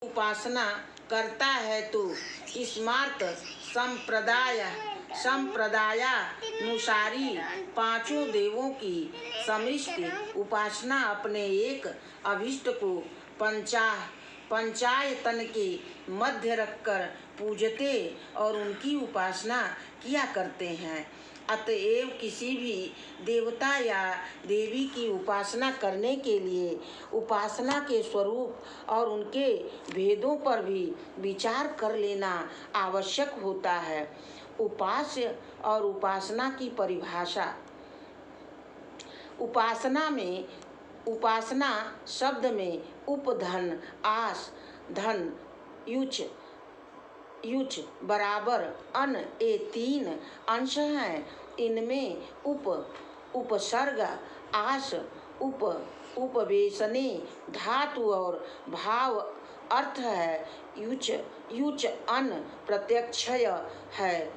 उपासना करता है तो स्मार्त संप्रदायानुसारी पांचों देवों की समिष्टि उपासना अपने एक अभिष्ट को पंचायतन के मध्य रखकर पूजते और उनकी उपासना किया करते हैं। अतएव किसी भी देवता या देवी की उपासना करने के लिए उपासना के स्वरूप और उनके भेदों पर भी विचार कर लेना आवश्यक होता है। उपास्य और उपासना की परिभाषा। उपासना शब्द में उपधन, आस, धन, युच बराबर अन ये तीन अंश हैं। इनमें उपसर्ग, आस, उपवेशने धातु और भाव अर्थ है। युच अन प्रत्यक्षय है।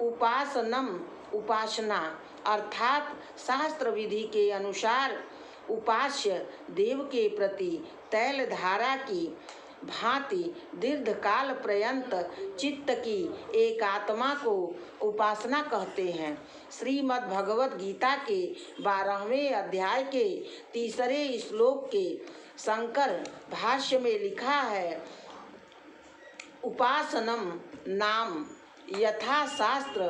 उपासनम उपासना अर्थात शास्त्र विधि के अनुसार उपास्य देव के प्रति तैल धारा की भांति दीर्घ काल पर्यंत चित्त की एकात्मा को उपासना कहते हैं। श्रीमद् भगवद गीता के 12वें अध्याय के 3 श्लोक के शंकर भाष्य में लिखा है, उपासनम नाम यथा शास्त्र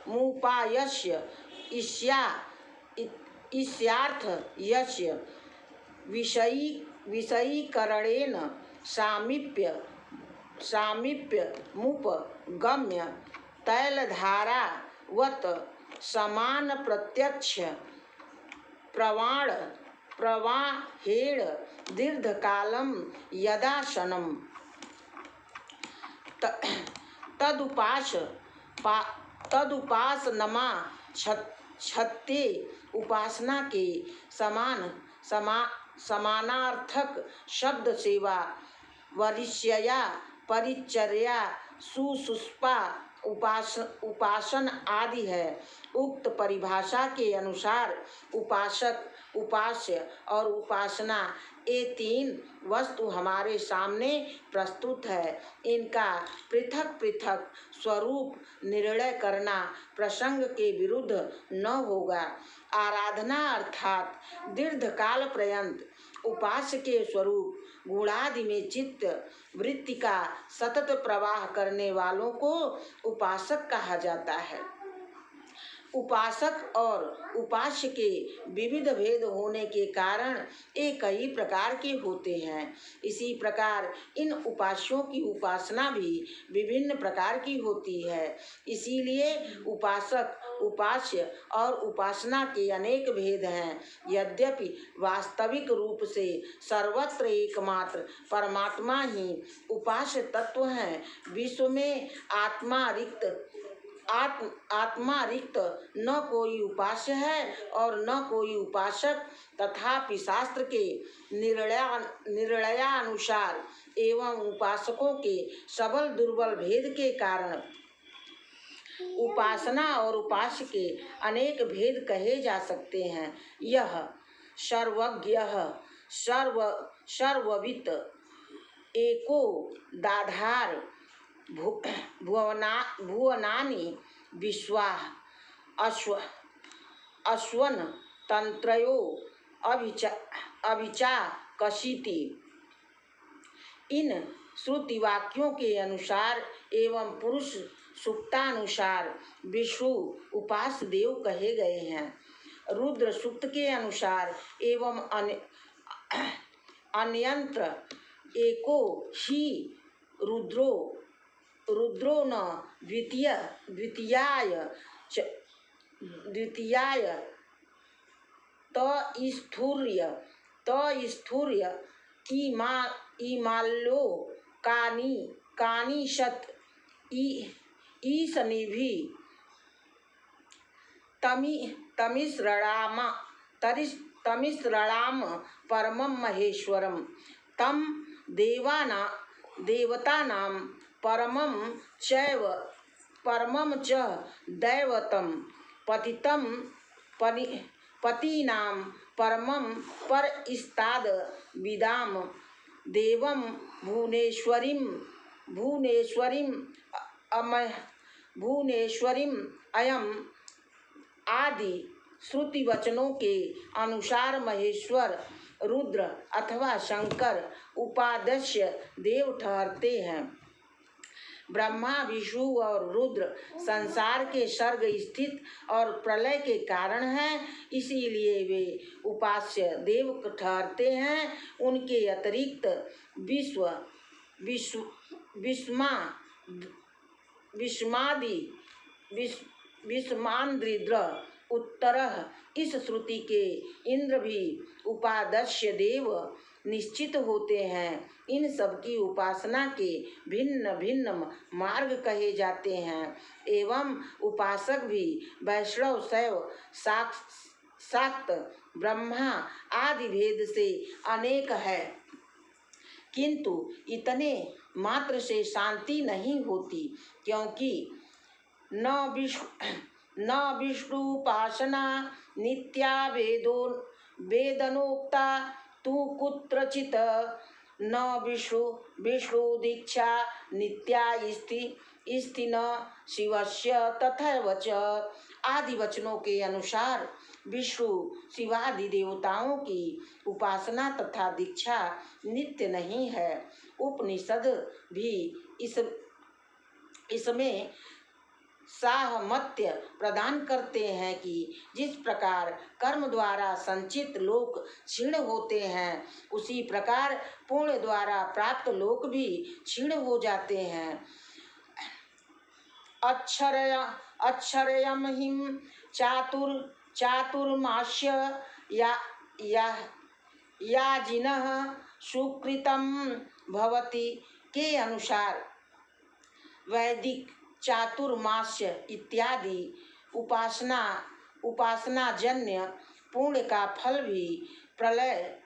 मुपायस्य इस्यार्थ यस्य विषयीकरणेन सामीप्यमुपगम्य तैलधारावत् समान प्रत्यक्ष प्रवाहेण दीर्घकालं यदासनं तदुपासनमा छत्ते उपासना के समानार्थक शब्द सेवा, वरिष्यया, परिचर्या, सुषुप्ता, उपासन आदि है। उक्त परिभाषा के अनुसार उपासक, उपास्य और उपासना ये तीन वस्तु हमारे सामने प्रस्तुत है। इनका पृथक पृथक स्वरूप निर्णय करना प्रसंग के विरुद्ध न होगा। आराधना अर्थात दीर्घ काल पर्यंत उपास्य के स्वरूप गुणादि में चित्त वृत्ति का सतत प्रवाह करने वालों को उपासक कहा जाता है। उपासक और उपास्य के विविध भेद होने के कारण ये कई प्रकार के होते हैं। इसी प्रकार इन उपास्यों की उपासना भी विभिन्न प्रकार की होती है। इसीलिए उपासक, उपास्य और उपासना के अनेक भेद हैं। यद्यपि वास्तविक रूप से सर्वत्र एकमात्र परमात्मा ही उपास्य तत्व है। विश्व में आत्मा रिक्त न कोई उपास्य है और न कोई उपासक। तथापि शास्त्र के निर्णयानुसार एवं उपासकों के सबल दुर्बल भेद के कारण उपासना और उपास्य के अनेक भेद कहे जा सकते हैं। यह सर्वज्ञः सर्ववित् एको दाधार भुवनानि विश्वाः अश्वन तंत्रयो अभिचा कशीति। इन श्रुति वाक्यों के अनुसार एवं पुरुष सूक्तानुसार विष्णु उपास्य देव कहे गए हैं। रुद्र सूक्त के अनुसार एवं अन्यंत्र एको ही रुद्रो न द्वितीयाय तस्थूर्य इमाल्यो कानिशत ईशनिभि तमिस्रणाम परमं महेश्वरम तम देवतानां परमं च दैवतं पतीनां परमं पर इस्ताद विदाम देवं भुवनेश्वरीम अयम आदि श्रुति वचनों के अनुसार महेश्वर, रुद्र अथवा शंकर उपादस्य देव ठहरते हैं। ब्रह्मा, विष्णु और रुद्र संसार के सर्ग, स्थित और प्रलय के कारण हैं, इसीलिए वे उपास्य देव ठहरते हैं। उनके अतिरिक्त विश्वामित्र उत्तरः इस श्रुति के इंद्र भी उपादस्य देव निश्चित होते हैं। इन सब की उपासना के भिन्न भिन्न मार्ग कहे जाते हैं एवं उपासक भी वैष्णव, शैव, शाक्त, ब्रह्मा आदि भेद से अनेक है, किंतु इतने मात्र से शांति नहीं होती, क्योंकि न विष्णुपासना नित्या वेदनोक्ता तु कुत्रचित् न विष्णु दीक्षा नित्या इस्ति न शिवस्य तथैव च आदि वचनों के अनुसार विष्णु शिवादि देवताओं की उपासना तथा दीक्षा नित्य नहीं है। उपनिषद भी इसमें साहमत्य प्रदान करते हैं कि जिस प्रकार कर्म द्वारा संचित लोक क्षीण होते हैं, उसी प्रकार पुण्य द्वारा प्राप्त लोक भी क्षीण हो जाते हैं। अक्षरयम हिम चातुर्मास्य याजिनः सुकृतं भवति के अनुसार वैदिक चातुर्मास्य इत्यादि उपासना जन्य पुण्य का फल भी प्रलय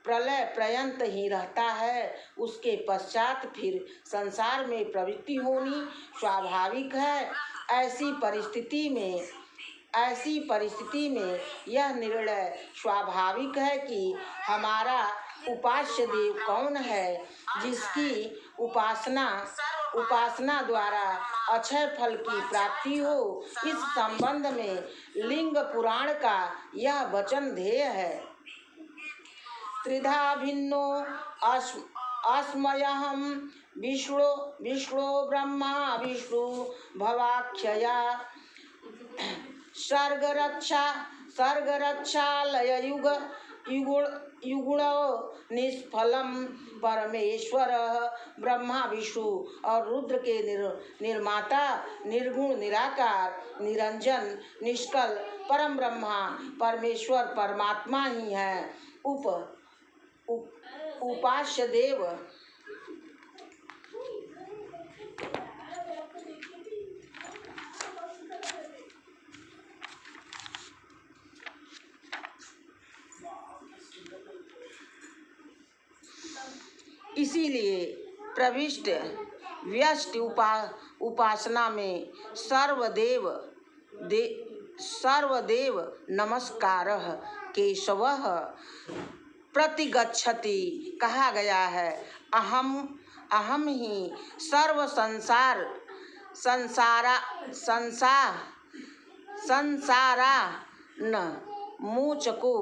पर्यंत ही रहता है। उसके पश्चात फिर संसार में प्रवृत्ति होनी स्वाभाविक है। ऐसी परिस्थिति में यह निर्णय स्वाभाविक है कि हमारा उपास्य देव कौन है, जिसकी उपासना द्वारा अक्षय फल की प्राप्ति हो। इस संबंध में लिंग पुराण का यह वचन ध्येय है। त्रिधा भिन्नो अस्मयहं विष्णु ब्रह्मा विष्णु भवाख्यया सर्गरक्षालय युगुण निष्फलम परमेश्वर ब्रह्मा विष्णु और रुद्र के निर्माता, निर्गुण, निराकार, निरंजन, निष्कल परम ब्रह्मा परमेश्वर परमात्मा ही है। उपास्य देव इसीलिए प्रविष्ट व्यष्टि उपासना में सर्वदेव नमस्कारः केशवः प्रतिगच्छति कहा गया है। अहम ही सर्व संसारा न मोचको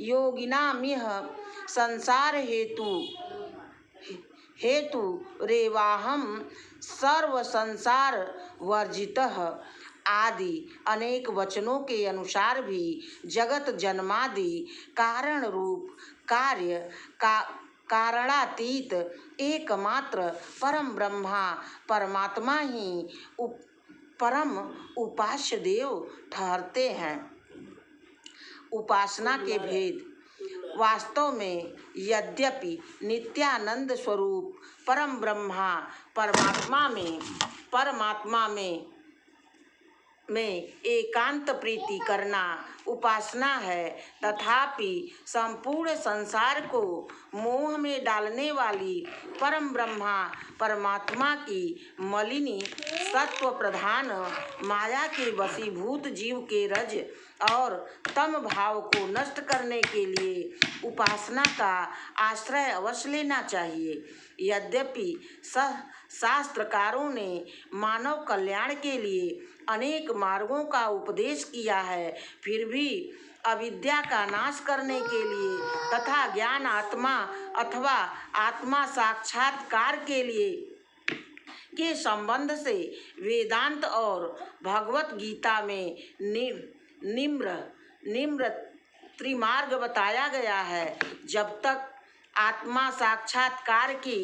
योगिनामिह संसार हेतु रेवाहम सर्व संसार वर्जितः आदि अनेक वचनों के अनुसार भी जगत जन्मादि कारण रूप कार्य का कारणातीत एकमात्र परम ब्रह्मा परमात्मा ही परम उपास्य देव ठहरते हैं। उपासना के भेद वास्तव में यद्यपि नित्यानंद स्वरूप परम ब्रह्मा परमात्मा में एकांत प्रीति करना उपासना है। तथापि संपूर्ण संसार को मोह में डालने वाली परम ब्रह्मा परमात्मा की मलिनी सत्व प्रधान माया के वशीभूत जीव के रज और तम भाव को नष्ट करने के लिए उपासना का आश्रय अवश्य लेना चाहिए। यद्यपि शास्त्रकारों ने मानव कल्याण के लिए अनेक मार्गों का उपदेश किया है, फिर भी अविद्या का नाश करने के लिए तथा ज्ञान आत्मा अथवा आत्मा साक्षात्कार के लिए के संबंध से वेदांत और भगवत गीता में निम्र त्रिमार्ग बताया गया है। जब तक आत्मा साक्षात्कार की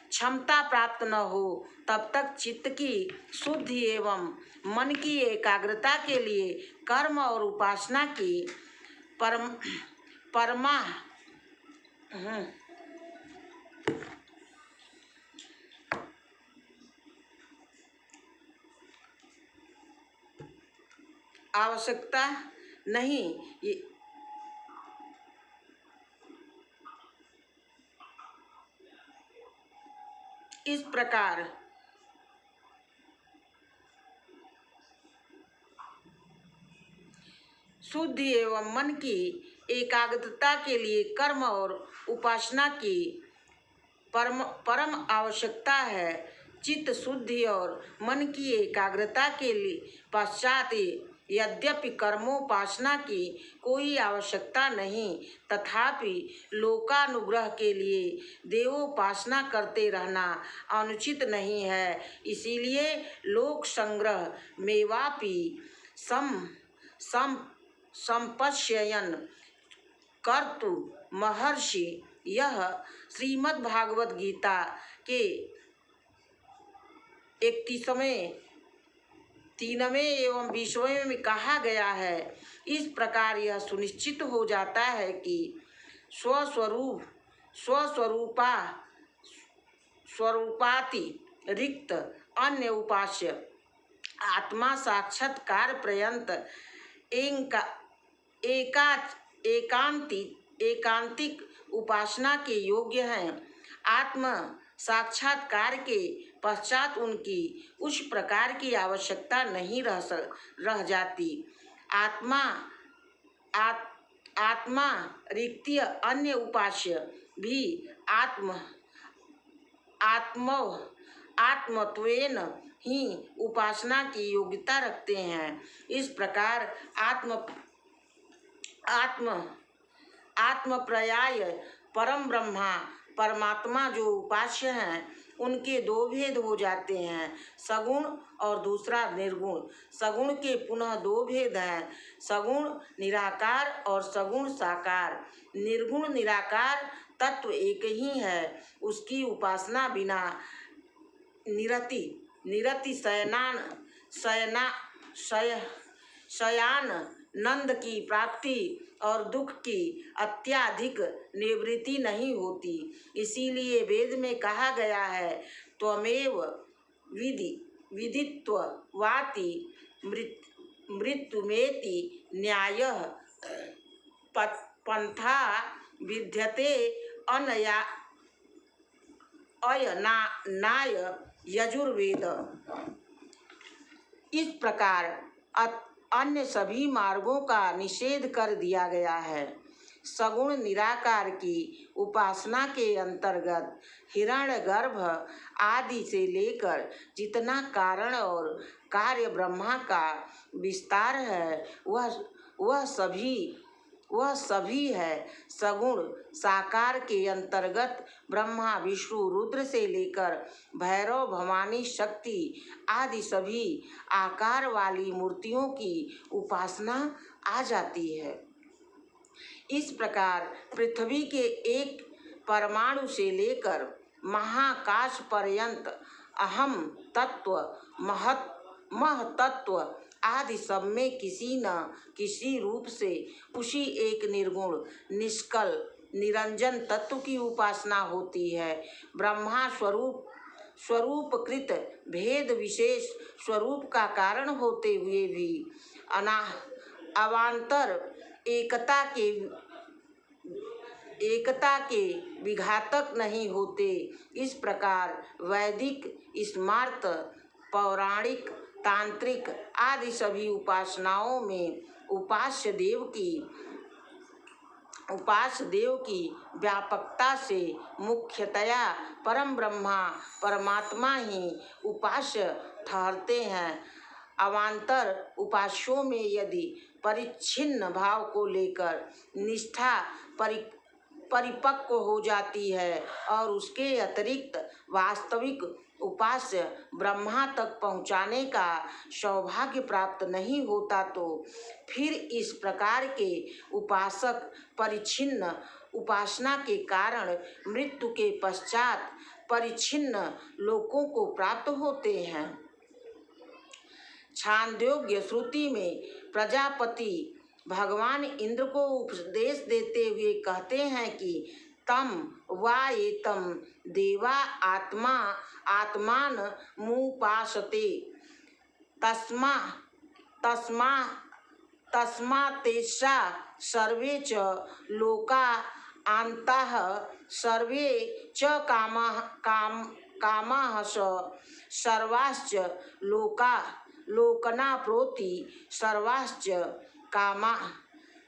क्षमता प्राप्त न हो तब तक चित्त की शुद्धि एवं मन की एकाग्रता के लिए कर्म और उपासना की परमा आवश्यकता नहीं। इस प्रकार शुद्धि एवं मन की एकाग्रता के लिए कर्म और उपासना की परम आवश्यकता है। चित्त शुद्धि और मन की एकाग्रता के लिए पश्चात यद्यपि कर्मोपासना की कोई आवश्यकता नहीं, तथापि लोकानुग्रह के लिए देवोपासना करते रहना अनुचित नहीं है। इसीलिए लोक संग्रह मेवापि संपश्ययन कर्तु महर्षि यह श्रीमद्भागवत गीता के 31वें एवं 20वें में कहा गया है। इस प्रकार यह सुनिश्चित हो जाता है कि स्वरूपाति रिक्त अन्य उपास्य आत्मा साक्षात्कार पर्यंत एकांतिक उपासना के योग्य हैं। आत्म साक्षात्कार के पश्चात उनकी उस प्रकार की आवश्यकता नहीं रह जाती। आत्मा रिक्तीय अन्य उपास्य भी आत्मत्वेन ही उपासना की योग्यता रखते हैं। इस प्रकार आत्मप्रयाय परम ब्रह्मा परमात्मा जो उपास्य हैं, उनके दो भेद हो जाते हैं, सगुण और दूसरा निर्गुण। सगुण के पुनः दो भेद हैं, सगुण निराकार और सगुण साकार। निर्गुण निराकार तत्व एक ही है, उसकी उपासना बिना निरति शयान नंद की प्राप्ति और दुख की अत्याधिक निवृत्ति नहीं होती। इसीलिए वेद में कहा गया है, त्वमेव विदित्व वाति मृत्युमेति न्यायः पंथा विद्यते नाय यजुर्वेद। इस प्रकार अन्य सभी मार्गों का निषेध कर दिया गया है। सगुण निराकार की उपासना के अंतर्गत हिरण्यगर्भ आदि से लेकर जितना कारण और कार्य ब्रह्मा का विस्तार है, वह सभी है। सगुण साकार के अंतर्गत ब्रह्मा विष्णु रुद्र से लेकर भैरव भवानी शक्ति आदि सभी आकार वाली मूर्तियों की उपासना आ जाती है। इस प्रकार पृथ्वी के एक परमाणु से लेकर महाकाश पर्यंत अहम तत्व महतत्व आदि सब में किसी न किसी रूप से उसी एक निर्गुण निष्कल निरंजन तत्व की उपासना होती है। ब्रह्मा स्वरूपकृत भेद विशेष स्वरूप का कारण होते हुए भी अवान्तर एकता के विघातक नहीं होते। इस प्रकार वैदिक, स्मार्त, पौराणिक, तांत्रिक आदि सभी उपासनाओं में उपास्य देव की व्यापकता से मुख्यतया परम ब्रह्मा परमात्मा ही उपास्य ठहरते हैं। अवान्तर उपास्यों में यदि परिच्छिन्न भाव को लेकर निष्ठा परिपक्व हो जाती है और उसके अतिरिक्त वास्तविक उपास्य ब्रह्मा तक पहुँचाने का सौभाग्य प्राप्त नहीं होता, तो फिर इस प्रकार के उपासक परिच्छिन्न उपासना के कारण मृत्यु के पश्चात परिच्छिन्न लोकों को प्राप्त होते हैं। छांदोग्य श्रुति में प्रजापति भगवान इंद्र को उपदेश देते हुए कहते हैं कि तम वा एतम देवा आत्मान मुपासते तस्मा तेषा सर्वे च लोका आंताः सर्वे च कामाः सर्वाश्च लोकना प्रोति सर्वाश्च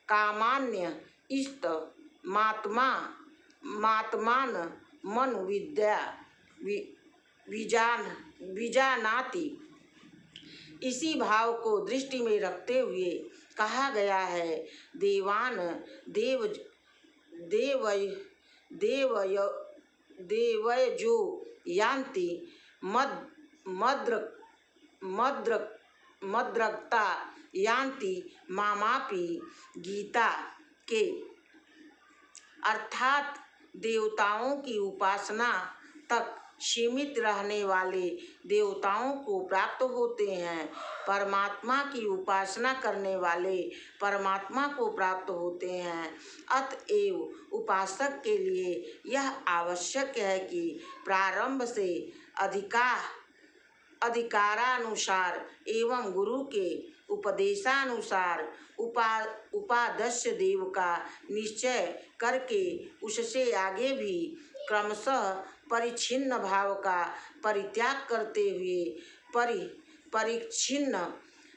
कामान्य इस्त मात्मान मन विजानाति। इसी भाव को दृष्टि में रखते हुए कहा गया है, देवयजो यान्ति मद्रक्ता यान्ति मामापि गीता के, अर्थात देवताओं की उपासना तक सीमित रहने वाले देवताओं को प्राप्त होते हैं। परमात्मा की उपासना करने वाले परमात्मा को प्राप्त होते हैं। अतएव उपासक के लिए यह आवश्यक है कि प्रारंभ से अधिकारानुसार एवं गुरु के उपदेशानुसार उपादस्य देव का निश्चय करके उससे आगे भी क्रमशः परिच्छिन्न भाव का परित्याग करते हुए परिच्छिन्न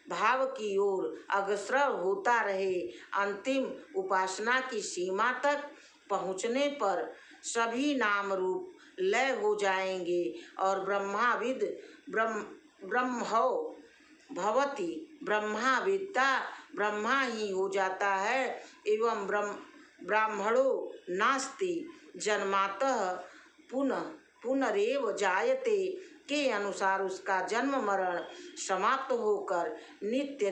भाव की ओर अग्रसर होता रहे। अंतिम उपासना की सीमा तक पहुँचने पर सभी नाम रूप लय हो जाएंगे और ब्रह्माविद ब्रह्मो भवति, ब्रह्माविद्ता ब्रह्मा ही हो जाता है। एवं ब्राह्मणो नास्ति जन्मातः पुनरेव जायते के अनुसार उसका जन्म मरण समाप्त होकर नित्य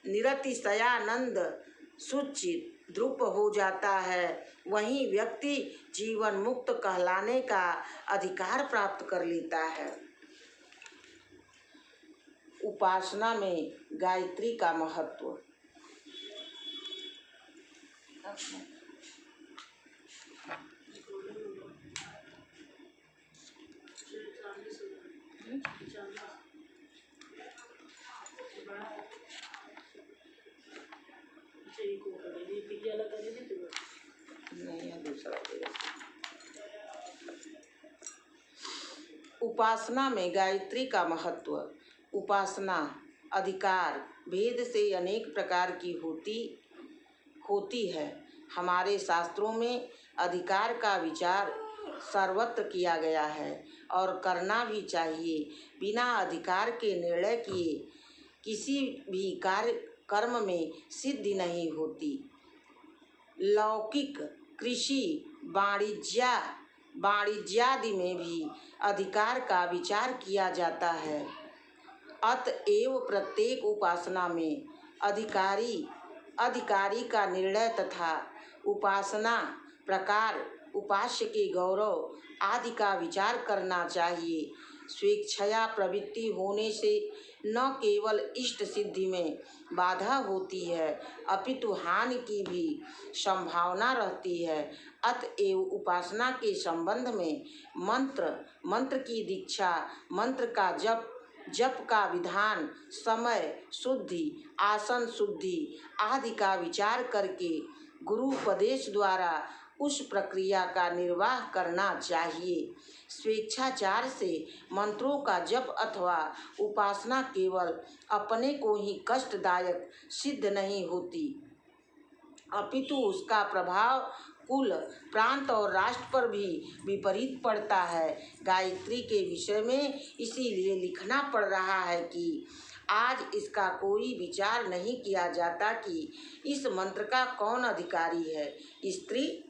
निरतिशयानंद सुचित ध्रुप हो जाता है। वहीं व्यक्ति जीवन मुक्त कहलाने का अधिकार प्राप्त कर लेता है। उपासना में गायत्री का महत्व। उपासना में गायत्री का महत्व। उपासना अधिकार भेद से अनेक प्रकार की होती है। हमारे शास्त्रों में अधिकार का विचार सर्वत्र किया गया है और करना भी चाहिए। बिना अधिकार के निर्णय किए किसी भी कर्म में सिद्धि नहीं होती। लौकिक कृषि वाणिज्यादि में भी अधिकार का विचार किया जाता है। अतएव प्रत्येक उपासना में अधिकारी का निर्णय तथा उपासना प्रकार, उपास्य के गौरव आदि का विचार करना चाहिए। स्वेच्छया प्रवृत्ति होने से न केवल इष्ट सिद्धि में बाधा होती है अपितु हानि की भी संभावना रहती है। अतएव उपासना के संबंध में मंत्र की दीक्षा, मंत्र का जप जप का विधान, समय शुद्धि, आसन शुद्धि आदि का विचार करके गुरु उपदेश द्वारा उस प्रक्रिया का निर्वाह करना चाहिए। स्वेच्छाचार से मंत्रों का जप अथवा उपासना केवल अपने को ही कष्टदायक सिद्ध नहीं होती, अपितु उसका प्रभाव कुल, प्रांत और राष्ट्र पर भी विपरीत पड़ता है। गायत्री के विषय में इसीलिए लिखना पड़ रहा है कि आज इसका कोई विचार नहीं किया जाता कि इस मंत्र का कौन अधिकारी है, स्त्री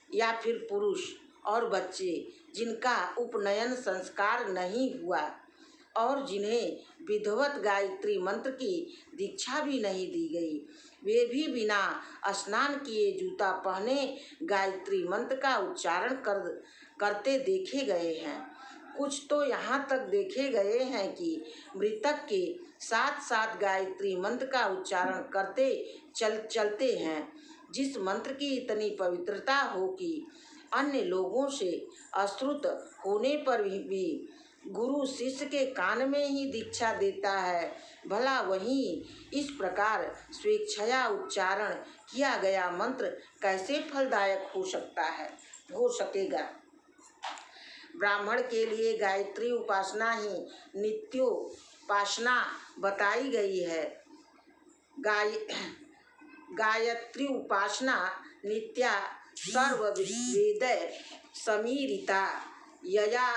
या फिर पुरुष, और बच्चे जिनका उपनयन संस्कार नहीं हुआ और जिन्हें विधिवत गायत्री मंत्र की दीक्षा भी नहीं दी गई, वे भी बिना स्नान किए जूता पहने गायत्री मंत्र का उच्चारण करते देखे गए हैं। कुछ तो यहाँ तक देखे गए हैं कि मृतक के साथ साथ गायत्री मंत्र का उच्चारण करते चलते हैं, जिस मंत्र की इतनी पवित्रता हो कि अन्य लोगों से अश्रुत होने पर भी गुरु शिष्य के कान में ही दीक्षा देता है। भला वहीं इस प्रकार स्वेच्छया उच्चारण किया गया मंत्र कैसे फलदायक हो सकेगा। ब्राह्मण के लिए गायत्री उपासना ही नित्योपासना बताई गई है। गायत्री उपासना नित्या सर्ववेद समीरिता यया